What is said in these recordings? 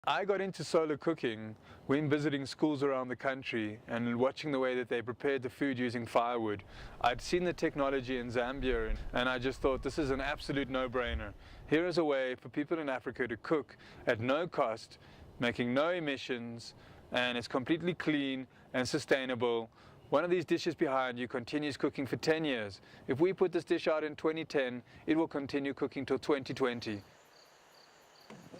I got into solar cooking when visiting schools around the country and watching the way that they prepared the food using firewood. I'd seen the technology in Zambia and I just thought this is an absolute no-brainer. Here is a way for people in Africa to cook at no cost, making no emissions, and it's completely clean and sustainable. One of these dishes behind you continues cooking for 10 years. If we put this dish out in 2010, it will continue cooking till 2020.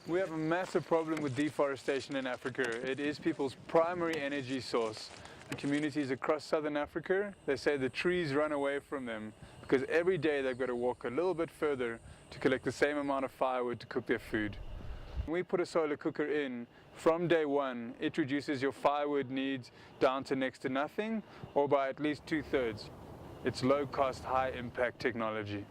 We have a massive problem with deforestation in Africa. It is people's primary energy source. In communities across southern Africa, they say the trees run away from them because every day they've got to walk a little bit further to collect the same amount of firewood to cook their food. When we put a solar cooker in, from day one, it reduces your firewood needs down to next to nothing, or by at least 2/3. It's low-cost, high-impact technology.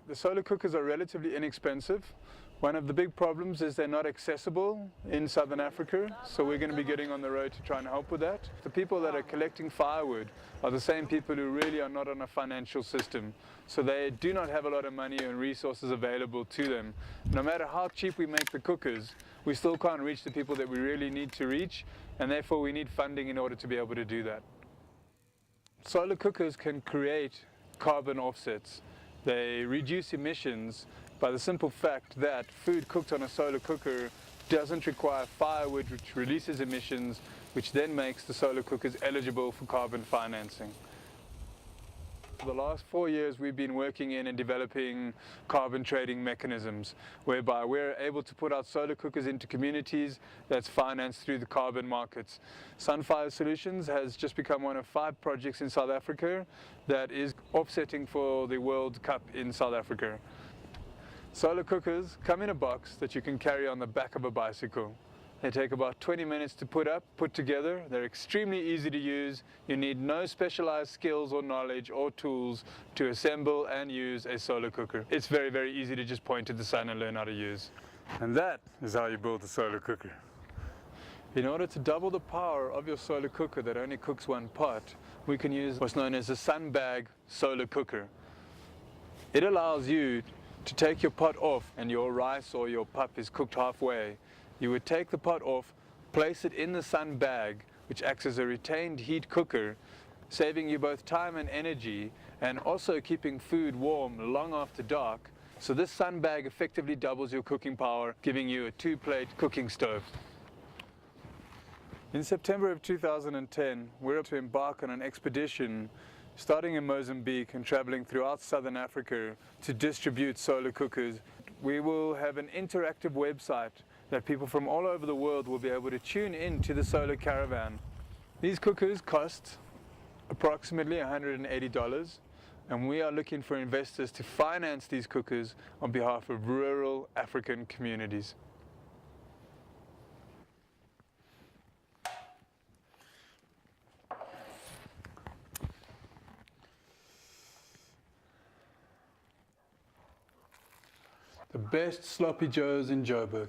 The solar cookers are relatively inexpensive. One of the big problems is they're not accessible in southern Africa, so we're going to be getting on the road to try and help with that. The people that are collecting firewood are the same people who really are not on a financial system, so they do not have a lot of money and resources available to them. No matter how cheap we make the cookers, we still can't reach the people that we really need to reach, and therefore we need funding in order to be able to do that. Solar cookers can create carbon offsets. They reduce emissions by the simple fact that food cooked on a solar cooker doesn't require firewood, which releases emissions, which then makes the solar cookers eligible for carbon financing. For the last 4 years, we've been working in and developing carbon trading mechanisms, whereby we're able to put out solar cookers into communities that's financed through the carbon markets. SunFire Solutions has just become one of 5 projects in South Africa that is offsetting for the World Cup in South Africa. Solar cookers come in a box that you can carry on the back of a bicycle. They take about 20 minutes to put together. They're extremely easy to use. You need no specialized skills or knowledge or tools to assemble and use a solar cooker. It's very, very easy to just point at the sun and learn how to use. And that is how you build a solar cooker. In order to double the power of your solar cooker that only cooks one pot, we can use what's known as a sunbag solar cooker. It allows you to take your pot off and your rice or your pup is cooked halfway. You would take the pot off, place it in the sun bag, which acts as a retained heat cooker, saving you both time and energy, and also keeping food warm long after dark. So this sun bag effectively doubles your cooking power, giving you a 2-plate cooking stove. In September of 2010, we're to embark on an expedition starting in Mozambique and traveling throughout southern Africa to distribute solar cookers. We will have an interactive website that people from all over the world will be able to tune in to the solar caravan. These cookers cost approximately $180, and we are looking for investors to finance these cookers on behalf of rural African communities. The best sloppy joes in Joburg.